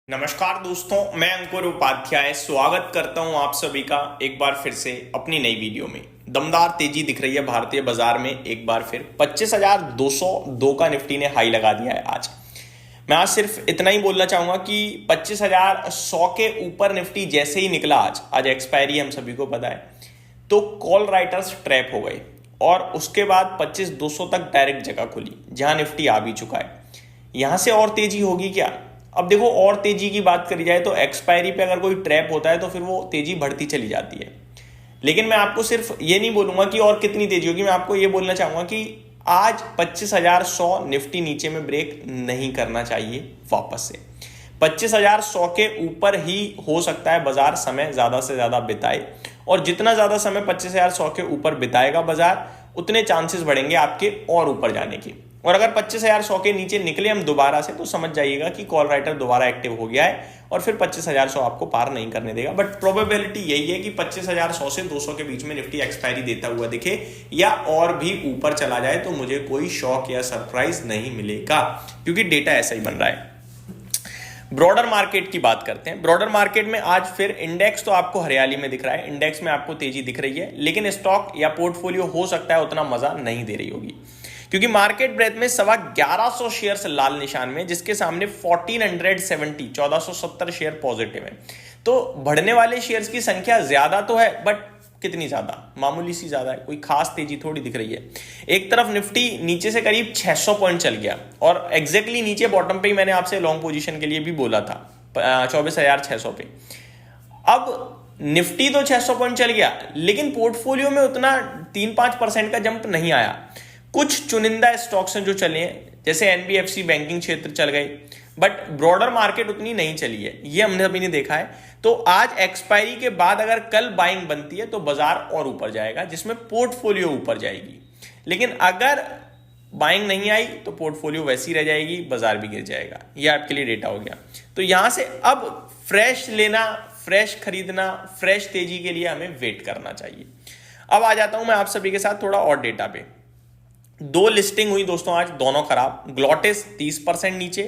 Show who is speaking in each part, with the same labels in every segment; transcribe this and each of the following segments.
Speaker 1: नमस्कार दोस्तों, मैं अंकुर उपाध्याय स्वागत करता हूं आप सभी का एक बार फिर से अपनी नई वीडियो में। दमदार तेजी दिख रही है भारतीय बाजार में। एक बार फिर 25,202 का निफ्टी ने हाई लगा दिया है आज। मैं आज सिर्फ इतना ही बोलना चाहूंगा कि 25,100 के ऊपर निफ्टी जैसे ही निकला, आज एक्सपायरी हम सभी को पता है, तो कॉल राइटर्स ट्रैप हो गए और उसके बाद 25,200 तक डायरेक्ट जगह खुली जहां निफ्टी आ भी चुका है। यहां से और तेजी होगी क्या? अब देखो, और तेजी की बात करी जाए तो एक्सपायरी पे अगर कोई ट्रैप होता है तो फिर वो तेजी बढ़ती चली जाती है। लेकिन मैं आपको सिर्फ ये नहीं बोलूंगा कि और कितनी तेजी होगी, मैं आपको ये बोलना चाहूंगा कि आज 25,100 निफ्टी नीचे में ब्रेक नहीं करना चाहिए वापस से। 25,100 के ऊपर ही हो सकता है बाजार समय ज्यादा से ज्यादा बिताए, और जितना ज्यादा समय 25,100 के ऊपर बिताएगा बाजार, उतने चांसेस बढ़ेंगे आपके और ऊपर जाने के। और अगर 25,100 के नीचे निकले हम दोबारा से, तो समझ जाइएगा कि कॉल राइटर दोबारा एक्टिव हो गया है और फिर 25,100 आपको पार नहीं करने देगा। बट प्रोबेबिलिटी यही है कि 25,100 से 200 के बीच में निफ्टी एक्सपायरी देता हुआ दिखे या और भी ऊपर चला जाए, तो मुझे कोई शॉक या सरप्राइज नहीं मिलेगा, क्योंकि डेटा ऐसा ही बन रहा है। ब्रॉडर मार्केट की बात करते हैं। ब्रॉडर मार्केट में आज फिर इंडेक्स तो आपको हरियाली में दिख रहा है, इंडेक्स में आपको तेजी दिख रही है, लेकिन स्टॉक या पोर्टफोलियो हो सकता है उतना मजा नहीं दे रही होगी, क्योंकि मार्केट ब्रेथ में 11,200 शेयर्स लाल निशान में, जिसके सामने 1470 शेयर पॉजिटिव है। तो बढ़ने वाले शेयर्स की संख्या ज्यादा तो है, बट कितनी ज्यादा? मामूली सी ज्यादा है, कोई खास तेजी थोड़ी दिख रही है। एक तरफ निफ्टी नीचे से करीब 600 पॉइंट चल गया, और एग्जैक्टली नीचे बॉटम पे ही मैंने आपसे लॉन्ग पोजीशन के लिए भी बोला था 24,600 पे। अब निफ्टी तो 600 पॉइंट चल गया, लेकिन पोर्टफोलियो में उतना 3-5% का जंप नहीं आया। कुछ चुनिंदा स्टॉक्स हैं जो चले हैं, जैसे एनबीएफसी बैंकिंग क्षेत्र चल गए, बट ब्रॉडर मार्केट उतनी नहीं चली है, ये हमने अभी नहीं देखा है। तो आज एक्सपायरी के बाद अगर कल बाइंग बनती है तो बाजार और ऊपर जाएगा, जिसमें पोर्टफोलियो ऊपर जाएगी। लेकिन अगर बाइंग नहीं आई तो पोर्टफोलियो वैसी रह जाएगी, बाजार भी गिर जाएगा। ये आपके लिए डेटा हो गया। तो यहां से अब फ्रेश लेना, फ्रेश खरीदना, फ्रेश तेजी के लिए हमें वेट करना चाहिए। अब आ जाता हूं मैं आप सभी के साथ थोड़ा और डेटा पे। दो लिस्टिंग हुई दोस्तों आज, दोनों खराब। ग्लोटिस 30% नीचे,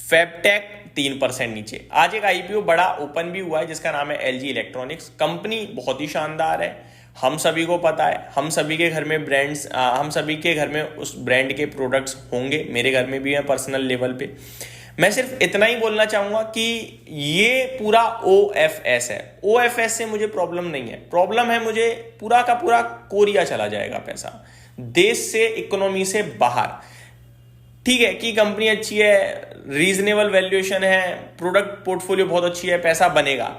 Speaker 1: फैबटेक 3% नीचे। आज एक आईपीओ बड़ा ओपन भी हुआ है जिसका नाम है एलजी इलेक्ट्रॉनिक्स। कंपनी बहुत ही शानदार है, हम सभी को पता है, हम सभी के घर में ब्रांड्स, हम सभी के घर में उस ब्रांड के प्रोडक्ट्स होंगे, मेरे घर में भी है पर्सनल लेवल पे। मैं सिर्फ इतना ही बोलना चाहूंगा कि ये पूरा ओएफएस है। ओएफएस से मुझे प्रॉब्लम नहीं है, प्रॉब्लम है मुझे पूरा का पूरा कोरिया चला जाएगा पैसा, देश से, इकोनॉमी से बाहर। ठीक है कि कंपनी अच्छी है, रीजनेबल वैल्यूएशन है, प्रोडक्ट पोर्टफोलियो बहुत अच्छी है, पैसा बनेगा।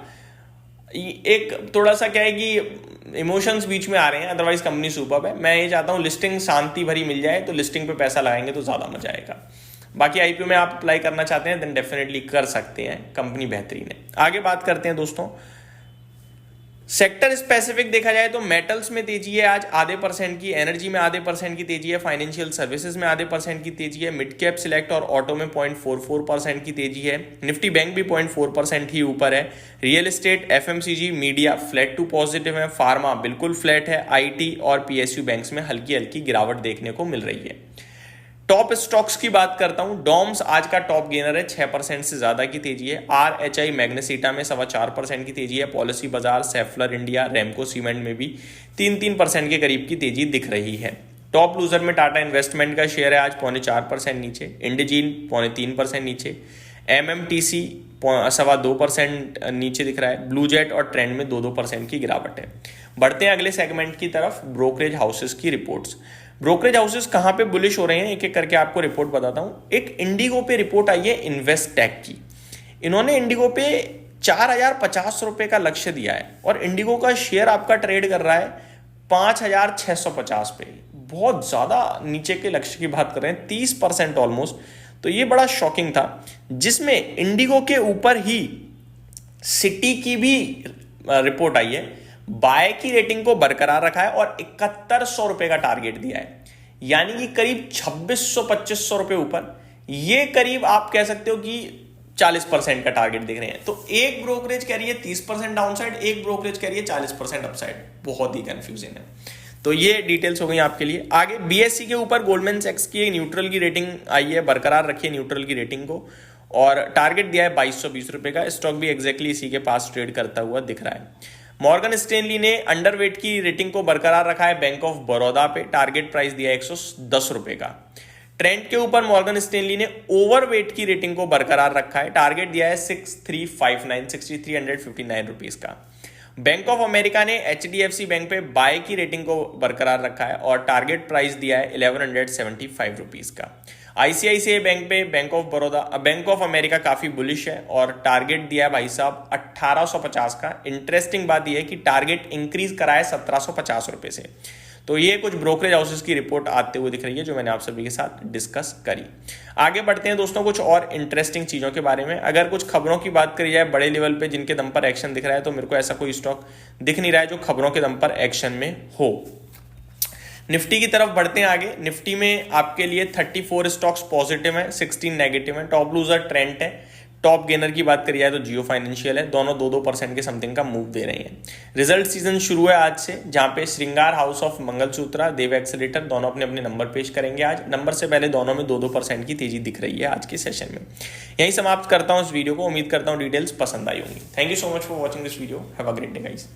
Speaker 1: एक थोड़ा सा क्या है कि इमोशंस बीच में आ रहे हैं, अदरवाइज कंपनी सुपर्ब है। मैं ये चाहता हूं लिस्टिंग शांति भरी मिल जाए, तो लिस्टिंग पे पैसा लगाएंगे तो ज्यादा मजा आएगा। बाकी आईपीओ में आप अप्लाई करना चाहते हैं देन डेफिनेटली कर सकते हैं, कंपनी बेहतरीन है। आगे बात करते हैं दोस्तों, सेक्टर स्पेसिफिक देखा जाए तो मेटल्स में तेजी है आज %0.5 की, एनर्जी में %0.5 की तेजी है, फाइनेंशियल सर्विसेज में %0.5 की तेजी है, मिड कैप सिलेक्ट और ऑटो में 0.44% की तेजी है। निफ्टी बैंक भी 0.4% ही ऊपर है। Real estate, FMCG, media flat to positive है, फार्मा बिल्कुल फ्लैट है, आईटी और पीएसयू बैंक्स में हल्की हल्की गिरावट देखने को मिल रही है। टॉप स्टॉक्स की बात करता हूं, डॉम्स आज का टॉप गेनर है, 6% से ज्यादा की तेजी है। आरएचआई मैग्नेसिटा में 4.25% की तेजी है। पॉलिसी बाजार, सेफ्लर इंडिया, रेमको सीमेंट में भी 3-3% के करीब की तेजी दिख रही है। टॉप लूजर में टाटा इन्वेस्टमेंट का शेयर है आज 4.25% नीचे, इंडजीन 3.5% नीचे, एमएमटीसी 2.25% नीचे दिख रहा है। ब्लू जेट और ट्रेंड में 2-2% की गिरावट है। बढ़ते हैं अगले सेगमेंट की तरफ, ब्रोकरेज हाउसेस की रिपोर्ट्स। ब्रोकरेज हाउसेस कहां पे बुलिश हो रहे हैं, एक एक करके आपको रिपोर्ट बताता हूं। एक इंडिगो पे रिपोर्ट आई है इन्वेस्टटेक की। इन्होंने इंडिगो पे 4,050 रुपए का लक्ष्य दिया है, और इंडिगो का शेयर आपका ट्रेड कर रहा है 5,650 पे। बहुत ज्यादा नीचे के लक्ष्य की बात कर रहे हैं, 30% ऑलमोस्ट। तो ये बड़ा शॉकिंग था, जिसमें इंडिगो के ऊपर ही सिटी की भी रिपोर्ट आई है। बाय की रेटिंग को बरकरार रखा है और 7100 रुपए का टारगेट दिया है, यानी कि करीब 2600-2500 रुपए ऊपर। ये करीब आप कह सकते हो कि 40% का टारगेट देख रहे हैं। तो एक ब्रोकरेज कह रही है 30% डाउनसाइड, एक ब्रोकरेज कह रही है 40% अपसाइड। बहुत ही कंफ्यूजन है। तो ये डिटेल्स हो गई आपके लिए। आगे बीएससी के ऊपर गोल्डमैन सैक्स की न्यूट्रल की रेटिंग आई है, बरकरार रखिए न्यूट्रल की रेटिंग को। और टारगेट दिया है 2220 रुपए का। स्टॉक भी एग्जैक्टली इसी के पास ट्रेड करता हुआ दिख रहा है। मॉर्गन स्टैनली ने अंडरवेट की रेटिंग को बरकरार रखा है बैंक ऑफ बड़ौदा पे, टारगेट प्राइस दिया है 110 रुपए का। ट्रेंड के ऊपर मॉर्गन स्टैनली ने ओवरवेट की रेटिंग को बरकरार रखा है, टारगेट दिया है 6359 रुपीज का। बैंक ऑफ अमेरिका ने HDFC बैंक पे बाय की रेटिंग को बरकरार रखा है और टारगेट प्राइस दिया है 1175 रुपीज का। ICICI बैंक पे बैंक ऑफ अमेरिका काफी बुलिश है और टारगेट दिया है भाई साहब 1850 का। इंटरेस्टिंग बात यह है कि टारगेट इंक्रीज करा है 1750 रुपए से। तो ये कुछ ब्रोकरेज हाउसेस की रिपोर्ट आते हुए दिख रही है जो मैंने आप सभी के साथ डिस्कस करी। आगे बढ़ते हैं दोस्तों कुछ और इंटरेस्टिंग चीजों के बारे में। अगर कुछ खबरों की बात करी जाए बड़े लेवल पे जिनके दम पर एक्शन दिख रहा है, तो मेरे को ऐसा कोई स्टॉक दिख नहीं रहा है जो खबरों के दम पर एक्शन में हो। निफ्टी की तरफ बढ़ते हैं आगे। निफ्टी में आपके लिए 34 स्टॉक्स पॉजिटिव है, 16 नेगेटिव है। टॉप लूजर ट्रेंट है। टॉप गेनर की बात करी जाए तो जियो फाइनेंशियल है। दोनों 2-2% के समथिंग का मूव दे रहे हैं। रिजल्ट सीजन शुरू है आज से, जहां पे श्रृंगार house of mangalsutra, Dev accelerator दोनों अपने अपने नंबर पेश करेंगे आज। नंबर से पहले दोनों में 2-2% की तेजी दिख रही है आज के सेशन में। यहीं समाप्त करता हूं इस वीडियो को। उम्मीद करता हूं डिटेल्स पसंद आई होंगी। Thank you so much for watching this video. Have a great day guys.